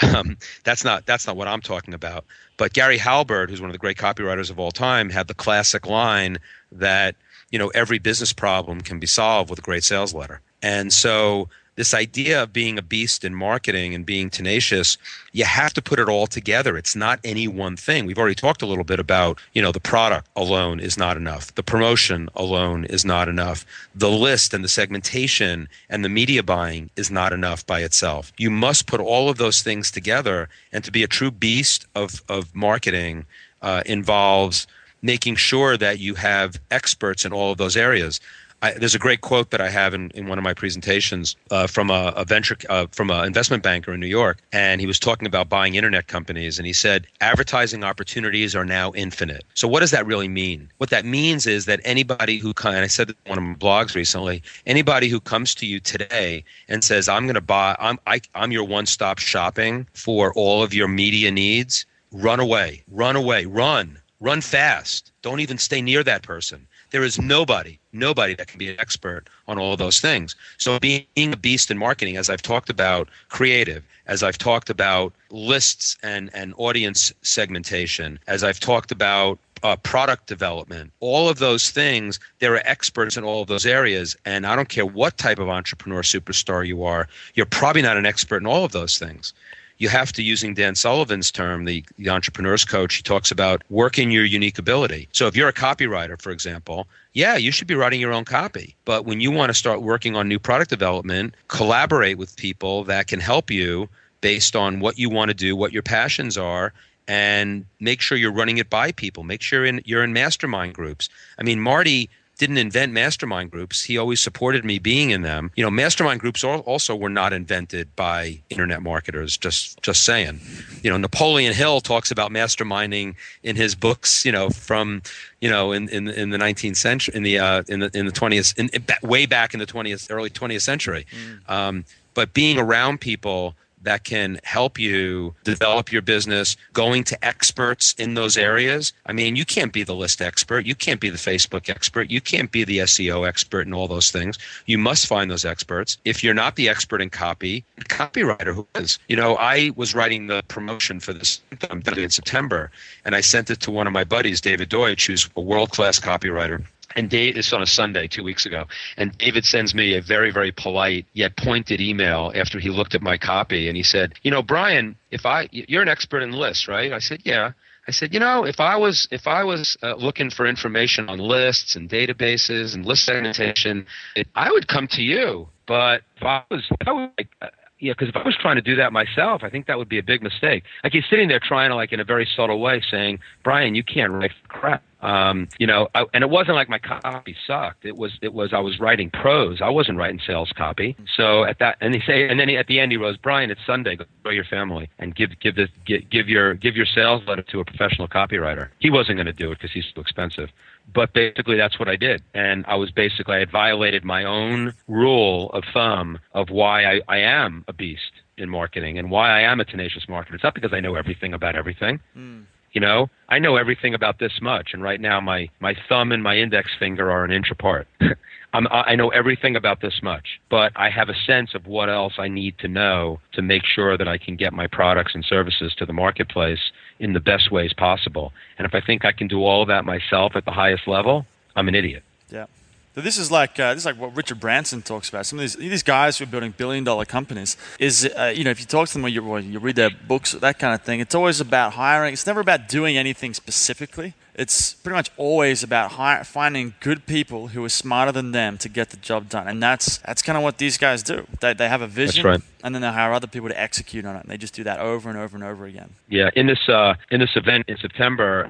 That's not what I'm talking about. But Gary Halbert, who's one of the great copywriters of all time, had the classic line that, every business problem can be solved with a great sales letter. And so this idea of being a beast in marketing and being tenacious, you have to put it all together. It's not any one thing. We've already talked a little bit about, the product alone is not enough. The promotion alone is not enough. The list and the segmentation and the media buying is not enough by itself. You must put all of those things together, and to be a true beast of marketing involves making sure that you have experts in all of those areas. There's a great quote that I have in one of my presentations from an investment banker in New York, and he was talking about buying internet companies, and he said, advertising opportunities are now infinite. So what does that really mean? What that means is that anybody who and I said that in one of my blogs recently, anybody who comes to you today and says, I'm going to buy, I'm your one-stop shopping for all of your media needs, run away, run fast. Don't even stay near that person. There is nobody that can be an expert on all of those things. So being a beast in marketing, as I've talked about creative, as I've talked about lists and audience segmentation, as I've talked about product development, all of those things, there are experts in all of those areas. And I don't care what type of entrepreneur superstar you are, you're probably not an expert in all of those things. You have to, using Dan Sullivan's term, the entrepreneur's coach, he talks about working your unique ability. So if you're a copywriter, for example, yeah, you should be writing your own copy. But when you want to start working on new product development, collaborate with people that can help you based on what you want to do, what your passions are, and make sure you're running it by people. Make sure you're in mastermind groups. I mean, Marty didn't invent mastermind groups. He always supported me being in them. Mastermind groups also were not invented by internet marketers, just saying. Napoleon Hill talks about masterminding in his books, from, in the 19th century, in the 20th, way back in the early 20th century. But being around people that can help you develop your business, going to experts in those areas. I mean, you can't be the list expert. You can't be the Facebook expert. You can't be the SEO expert and all those things. You must find those experts. If you're not the expert in copy, a copywriter who is. I was writing the promotion for this in September, and I sent it to one of my buddies, David Deutsch, who's a world-class copywriter. And Dave, it's on a Sunday 2 weeks ago, and David sends me a very, very polite yet pointed email after he looked at my copy, and he said, Brian, you're an expert in lists, right? I said, yeah. I said, if I was looking for information on lists and databases and list segmentation, I would come to you. But if I was because if I was trying to do that myself, I think that would be a big mistake. Like he's sitting there trying to, in a very subtle way, saying, Brian, you can't write crap. And it wasn't like my copy sucked. It was I was writing prose. I wasn't writing sales copy. So at the end he wrote, Brian, it's Sunday. Go enjoy your family and give your sales letter to a professional copywriter. He wasn't going to do it because he's too expensive. But basically, that's what I did. And I had violated my own rule of thumb of why I am a beast in marketing and why I am a tenacious marketer. It's not because I know everything about everything. I know everything about this much. And right now, my thumb and my index finger are an inch apart. I know everything about this much, but I have a sense of what else I need to know to make sure that I can get my products and services to the marketplace in the best ways possible. And if I think I can do all of that myself at the highest level, I'm an idiot. Yeah. So this is like what Richard Branson talks about. Some of these guys who are building billion-dollar companies is if you talk to them or you read their books, that kind of thing, it's always about hiring. It's never about doing anything specifically. It's pretty much always about finding good people who are smarter than them to get the job done, and that's kind of what these guys do. They have a vision, that's right. And then they hire other people to execute on it. And they just do that over and over and over again. Yeah, in this event in September,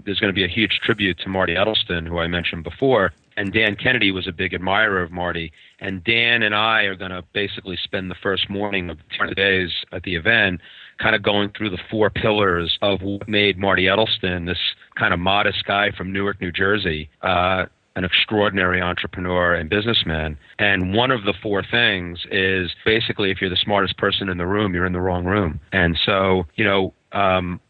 there's going to be a huge tribute to Marty Edelston, who I mentioned before. And Dan Kennedy was a big admirer of Marty. And Dan and I are going to basically spend the first morning of 10 days at the event kind of going through the 4 pillars of what made Marty Edelston, this kind of modest guy from Newark, New Jersey, an extraordinary entrepreneur and businessman. And one of the 4 things is basically, if you're the smartest person in the room, you're in the wrong room. And so,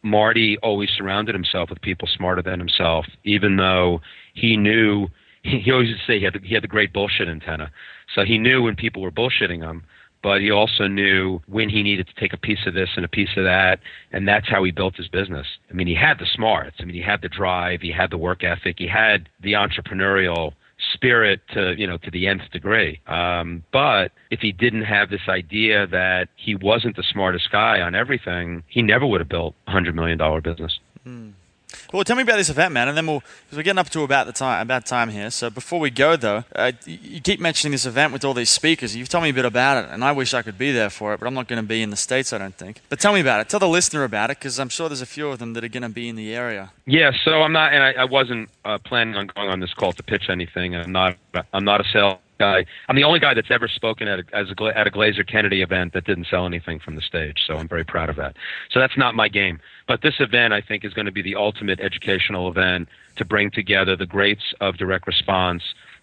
Marty always surrounded himself with people smarter than himself, even though he knew, he always used to say he had the great bullshit antenna. So he knew when people were bullshitting him, but he also knew when he needed to take a piece of this and a piece of that, and that's how he built his business. I mean, he had the smarts. I mean, he had the drive, he had the work ethic, he had the entrepreneurial spirit to the nth degree. But if he didn't have this idea that he wasn't the smartest guy on everything, he never would have built a $100 million business. Well, tell me about this event, man, and then because we're getting up to about time here. So before we go, though, you keep mentioning this event with all these speakers. You've told me a bit about it, and I wish I could be there for it, but I'm not going to be in the States, I don't think. But tell me about it. Tell the listener about it, because I'm sure there's a few of them that are going to be in the area. Yeah, so I'm not, and I wasn't planning on going on this call to pitch anything. I'm not a sales guy. I'm the only guy that's ever spoken at a Glazer Kennedy event that didn't sell anything from the stage, so I'm very proud of that. So that's not my game. But this event, I think, is going to be the ultimate educational event to bring together the greats of direct response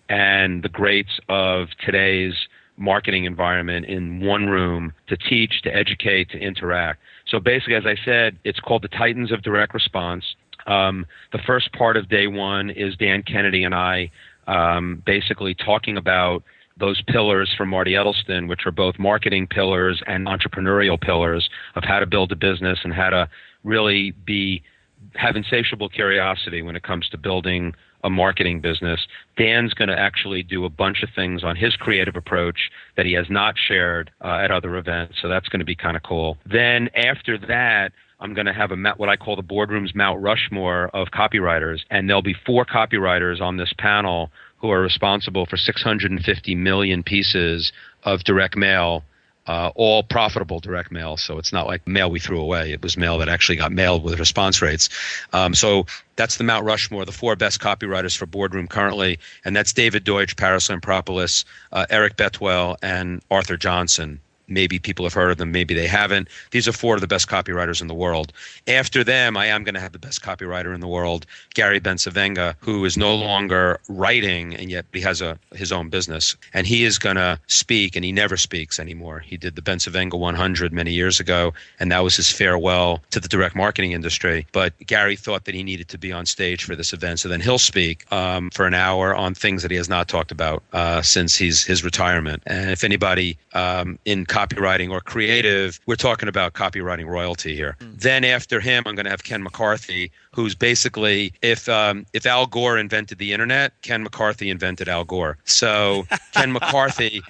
and the greats of today's marketing environment in one room to teach, to educate, to interact. So basically, as I said, it's called the Titans of Direct Response. The first part of day one is Dan Kennedy and I basically talking about those pillars from Marty Edelston, which are both marketing pillars and entrepreneurial pillars of how to build a business and how to really have insatiable curiosity when it comes to building a marketing business. Dan's going to actually do a bunch of things on his creative approach that he has not shared at other events, so that's going to be kind of cool. Then after that, I'm going to have what I call the boardroom's Mount Rushmore of copywriters, and there'll be 4 copywriters on this panel who are responsible for 650 million pieces of direct mail, all profitable direct mail. So it's not like mail we threw away. It was mail that actually got mailed with response rates. So that's the Mount Rushmore, the 4 best copywriters for Boardroom currently, and that's David Deutsch, Paris Lampropoulos, Eric Betwell, and Arthur Johnson. Maybe people have heard of them, maybe they haven't. These are 4 of the best copywriters in the world. After them, I am going to have the best copywriter in the world, Gary Bencivenga, who is no longer writing, and yet he has his own business. And he is going to speak, and he never speaks anymore. He did the Bencivenga 100 many years ago, and that was his farewell to the direct marketing industry. But Gary thought that he needed to be on stage for this event, so then he'll speak for an hour on things that he has not talked about since his retirement. And if anybody in copywriting or creative, we're talking about copywriting royalty here. Then after him, I'm going to have Ken McCarthy, who's basically, if Al Gore invented the internet, Ken McCarthy invented Al Gore. So Ken McCarthy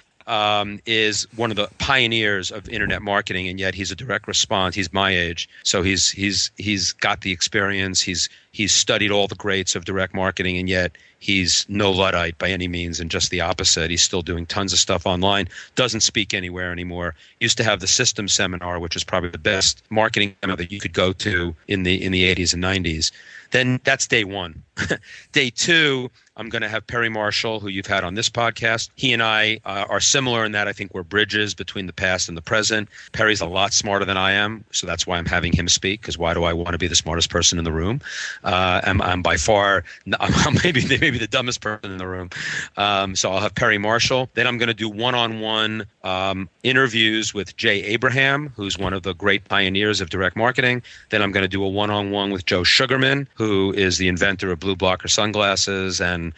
is one of the pioneers of internet marketing, and yet he's a direct response. He's my age, so he's got the experience. He's studied all the greats of direct marketing, and yet he's no Luddite by any means, and just the opposite. He's still doing tons of stuff online, doesn't speak anywhere anymore. Used to have the System Seminar, which is probably the best marketing seminar that you could go to in the 80s and 90s. Then that's day one. Day two, I'm going to have Perry Marshall, who you've had on this podcast. He and I are similar in that I think we're bridges between the past and the present. Perry's a lot smarter than I am, so that's why I'm having him speak, because why do I want to be the smartest person in the room? I'm by far, I'm maybe the dumbest person in the room. So I'll have Perry Marshall. Then I'm going to do one-on-one interviews with Jay Abraham, who's one of the great pioneers of direct marketing. Then I'm going to do a one-on-one with Joe Sugarman, who is the inventor of blue blocker sunglasses and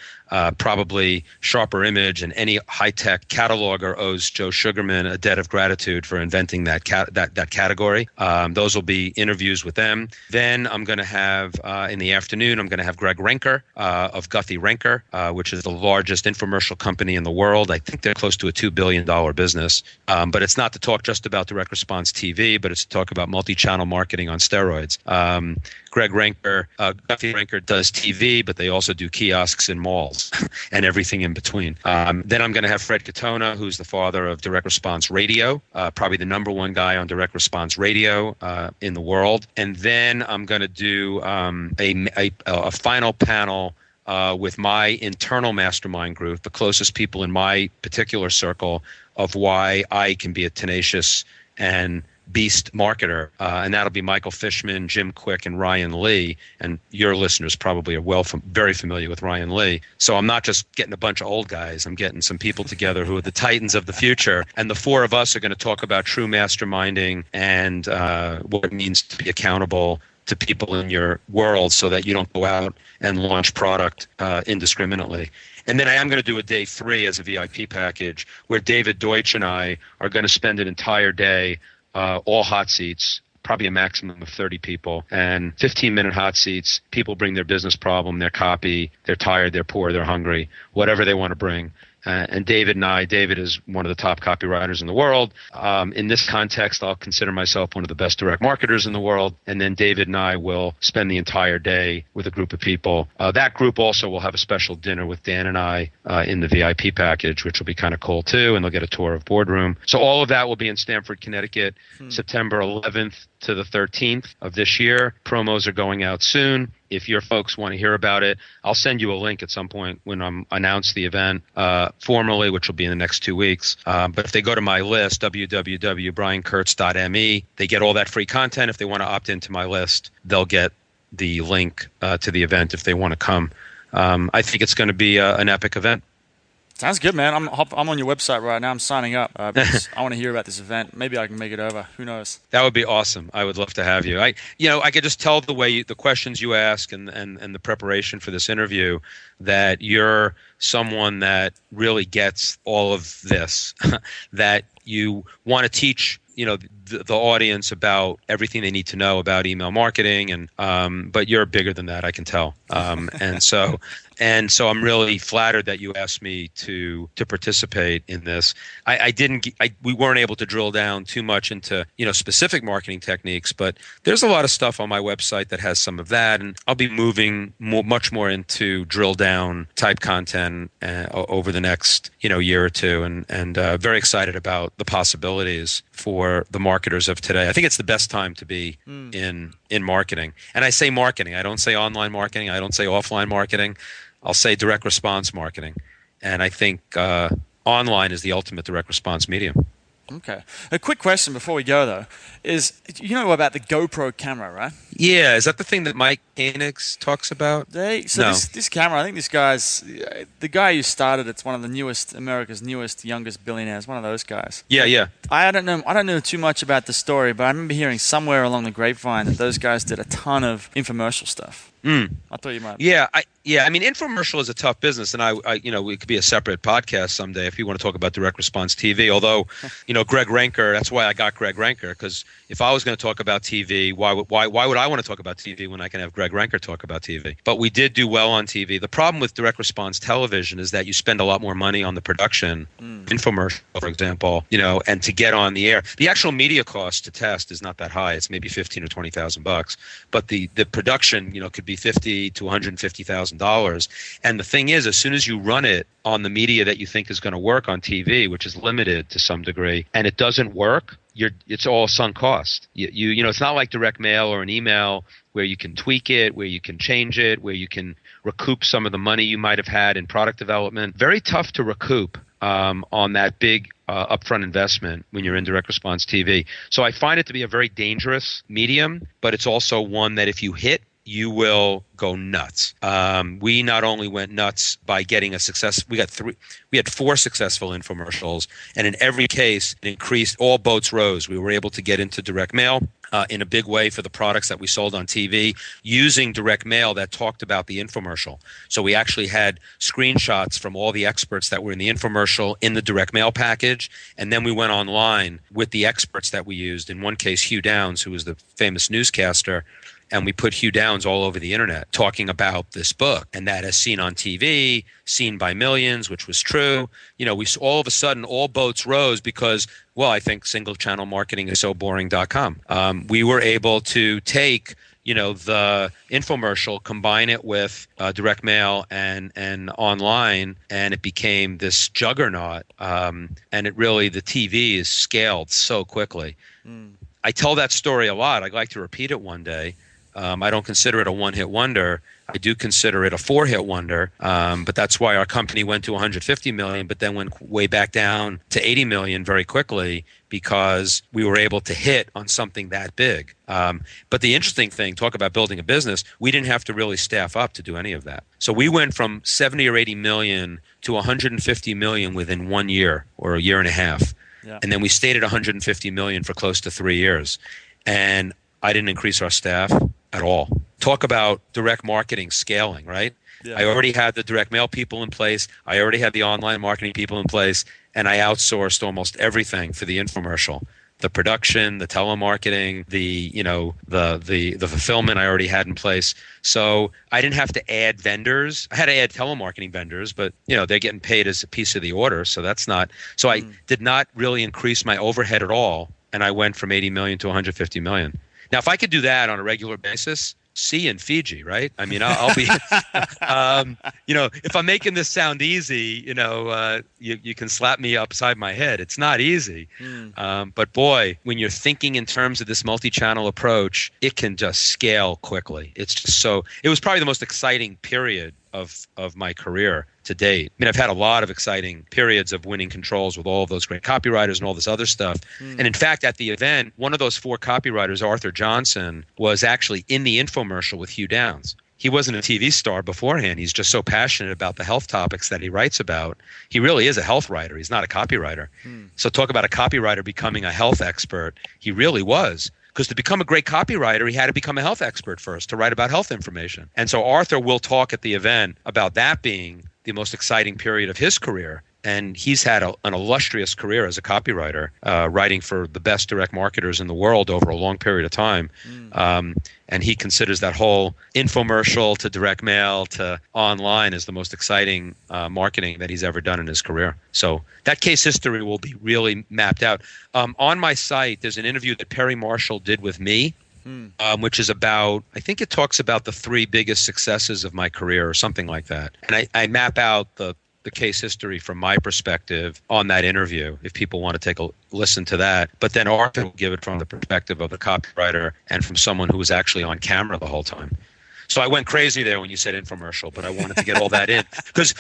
probably Sharper Image, and any high-tech cataloger owes Joe Sugarman a debt of gratitude for inventing that category. Those will be interviews with them. Then I'm going to have, in the afternoon, I'm going to have Greg Renker of Guthrie Renker, which is the largest infomercial company in the world. I think they're close to a $2 billion business. But it's not to talk just about direct response TV, but it's to talk about multi-channel marketing on steroids. Greg Renker, Guthrie Renker does TV, but they also do kiosks in malls and everything in between. Then I'm going to have Fred Katona, who's the father of direct response radio, probably the number one guy on direct response radio in the world. And then I'm going to do a final panel with my internal mastermind group, the closest people in my particular circle, of why I can be a tenacious and beast marketer, and that'll be Michael Fishman, Jim Quick, and Ryan Lee. And your listeners probably are very familiar with Ryan Lee. So I'm not just getting a bunch of old guys. I'm getting some people together who are the titans of the future. And the four of us are going to talk about true masterminding and what it means to be accountable to people in your world, so that you don't go out and launch product indiscriminately. And then I am going to do a day 3 as a VIP package, where David Deutsch and I are going to spend an entire day, all hot seats, probably a maximum of 30 people, and 15-minute hot seats. People bring their business problem, their copy, they're tired, they're poor, they're hungry, whatever they want to bring. And David is one of the top copywriters in the world. In this context, I'll consider myself one of the best direct marketers in the world. And then David and I will spend the entire day with a group of people. That group also will have a special dinner with Dan and I in the VIP package, which will be kind of cool too. And they'll get a tour of boardroom. So all of that will be in Stamford, Connecticut, September 11th to the 13th of this year. Promos are going out soon. If your folks want to hear about it, I'll send you a link at some point when I'm announce the event formally, which will be in the next 2 weeks. But if they go to my list, www.briankurtz.me, they get all that free content. If they want to opt into my list, they'll get the link to the event if they want to come. I think it's going to be an epic event. Sounds good, man. I'm on your website right now. I'm signing up because I want to hear about this event. Maybe I can make it over. Who knows? That would be awesome. I would love to have you. I could just tell the questions you ask and the preparation for this interview that you're someone that really gets all of this, that you want to teach the audience about everything they need to know about email marketing, and but you're bigger than that, I can tell. And so I'm really flattered that you asked me to participate in this. We weren't able to drill down too much into specific marketing techniques, but there's a lot of stuff on my website that has some of that, and I'll be moving much more into drill down type content over the next year or two, and very excited about the possibilities for the marketers of today. I think it's the best time to be in marketing. And I say marketing. I don't say online marketing. I don't say offline marketing. I'll say direct response marketing. And I think online is the ultimate direct response medium. Okay. A quick question before we go, though, is you know about the GoPro camera, right? Yeah. Is that the thing that Mike Koenigs talks about? No. This camera, I think this guy's, the guy who started it's one of the America's newest, youngest billionaires, one of those guys. Yeah. I don't know too much about the story, but I remember hearing somewhere along the grapevine that those guys did a ton of infomercial stuff. I thought you might. Yeah. I mean, infomercial is a tough business, and it could be a separate podcast someday if you want to talk about direct response TV. Although, Greg Renker, that's why I got Greg Renker, because if I was going to talk about TV, why would I want to talk about TV when I can have Greg Renker talk about TV? But we did do well on TV. The problem with direct response television is that you spend a lot more money on the production, infomercial, for example, and to get on the air. The actual media cost to test is not that high. It's maybe $15,000 or $20,000, but the production, could be $50,000 to $150,000. And the thing is, as soon as you run it on the media that you think is going to work on TV, which is limited to some degree, and it doesn't work, it's all sunk cost. It's not like direct mail or an email where you can tweak it, where you can change it, where you can recoup some of the money you might have had in product development. Very tough to recoup on that big upfront investment when you're in direct response TV. So I find it to be a very dangerous medium, but it's also one that if you hit, you will go nuts. We not only went nuts by getting a success, we had 4 successful infomercials, and in every case, it increased, all boats rose. We were able to get into direct mail in a big way for the products that we sold on TV using direct mail that talked about the infomercial. So we actually had screenshots from all the experts that were in the infomercial in the direct mail package, and then we went online with the experts that we used. In one case, Hugh Downs, who was the famous newscaster, and we put Hugh Downs all over the internet talking about this book, and that as seen on TV, seen by millions, which was true. We all of a sudden, all boats rose because, I think single channel marketing is so boring.com. We were able to take, the infomercial, combine it with direct mail and online, and it became this juggernaut. And it really, the TV is scaled so quickly. I tell that story a lot. I'd like to repeat it one day. I don't consider it a one-hit wonder. I do consider it a 4-hit wonder, but that's why our company went to 150 million, but then went way back down to 80 million very quickly because we were able to hit on something that big. But the interesting thing, talk about building a business, we didn't have to really staff up to do any of that. So we went from 70 or 80 million to 150 million within 1 year or a year and a half. Yeah. And then we stayed at 150 million for close to 3 years. And I didn't increase our staff at all. Talk about direct marketing scaling, right? Yeah. I already had the direct mail people in place. I already had the online marketing people in place, and I outsourced almost everything for the infomercial. The production, the telemarketing, the fulfillment I already had in place. So I didn't have to add vendors. I had to add telemarketing vendors, but they're getting paid as a piece of the order, so that's not. So I did not really increase my overhead at all, and I went from 80 million to 150 million. Now, if I could do that on a regular basis, see you in Fiji, right? I mean, I'll be, if I'm making this sound easy, you can slap me upside my head. It's not easy. But boy, when you're thinking in terms of this multi-channel approach, it can just scale quickly. It's just it was probably the most exciting period of my career to date. I mean, I've had a lot of exciting periods of winning controls with all of those great copywriters and all this other stuff. And in fact, at the event, one of those 4 copywriters, Arthur Johnson, was actually in the infomercial with Hugh Downs. He wasn't a TV star beforehand. He's just so passionate about the health topics that he writes about. He really is a health writer. He's not a copywriter. So talk about a copywriter becoming a health expert. He really was. Because to become a great copywriter, he had to become a health expert first to write about health information. And so Arthur will talk at the event about that being the most exciting period of his career. And he's had an illustrious career as a copywriter, writing for the best direct marketers in the world over a long period of time. And he considers that whole infomercial to direct mail to online as the most exciting marketing that he's ever done in his career. So that case history will be really mapped out. On my site, there's an interview that Perry Marshall did with me, which is about, I think it talks about the 3 biggest successes of my career or something like that. And I map out the case history from my perspective on that interview, if people want to take a listen to that. But then Arthur will give it from the perspective of the copywriter and from someone who was actually on camera the whole time. So I went crazy there when you said infomercial, but I wanted to get all that in because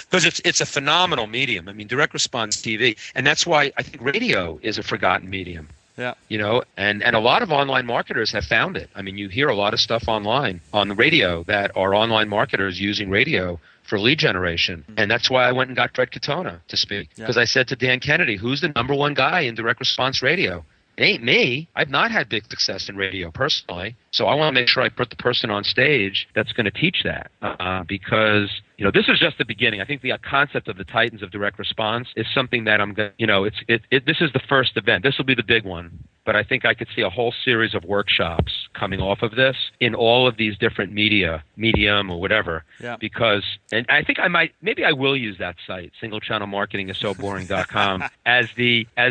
it's a phenomenal medium. I mean, direct response TV. And that's why I think radio is a forgotten medium. Yeah. And a lot of online marketers have found it. I mean, you hear a lot of stuff online on the radio that are online marketers using radio for lead generation. And that's why I went and got Fred Katona to speak. Because I said to Dan Kennedy, who's the number 1 guy in direct response radio? It ain't me. I've not had big success in radio personally. So I want to make sure I put the person on stage that's going to teach that because, this is just the beginning. I think the concept of the Titans of direct response is something that I'm going to, this is the first event. This will be the big one. But I think I could see a whole series of workshops coming off of this in all of these different medium or whatever. Yeah. Because, and I think maybe I will use that site, singlechannelmarketingissoboring.com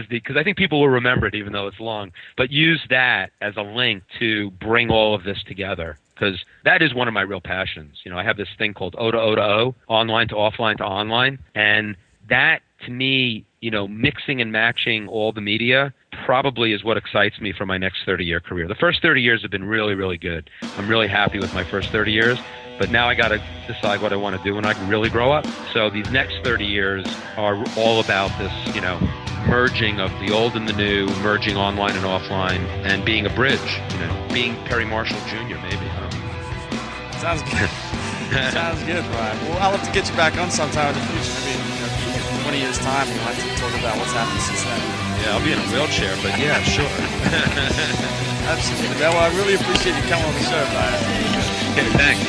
because I think people will remember it even though it's long, but use that as a link to bring all of this together. Because that is one of my real passions. I have this thing called O to O to O, online to offline to online. And that, to me, mixing and matching all the media probably is what excites me for my next 30-year career. The first 30 years have been really, really good. I'm really happy with my first 30 years. But now I got to decide what I want to do when I can really grow up. So these next 30 years are all about this, merging of the old and the new, merging online and offline, and being a bridge, being Perry Marshall Jr. maybe. Sounds good. Sounds good, Brian. Well, I'll have to get you back on sometime in the future. Maybe in 20 years' time, we'll have to talk about what's happened since then. Yeah, I'll be in a wheelchair, but yeah, sure. Absolutely. Well, I really appreciate you coming on the show, Brian. Okay, thanks.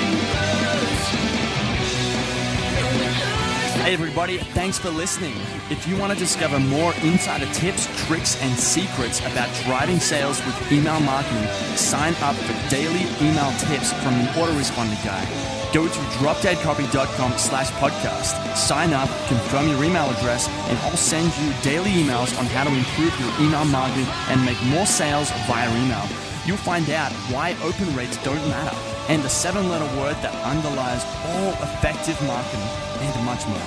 Hey everybody, thanks for listening. If you want to discover more insider tips, tricks, and secrets about driving sales with email marketing, sign up for daily email tips from the autoresponder guy. Go to dropdeadcopy.com/podcast. Sign up, confirm your email address, and I'll send you daily emails on how to improve your email marketing and make more sales via email. You'll find out why open rates don't matter and the 7-letter word that underlies all effective marketing and much more.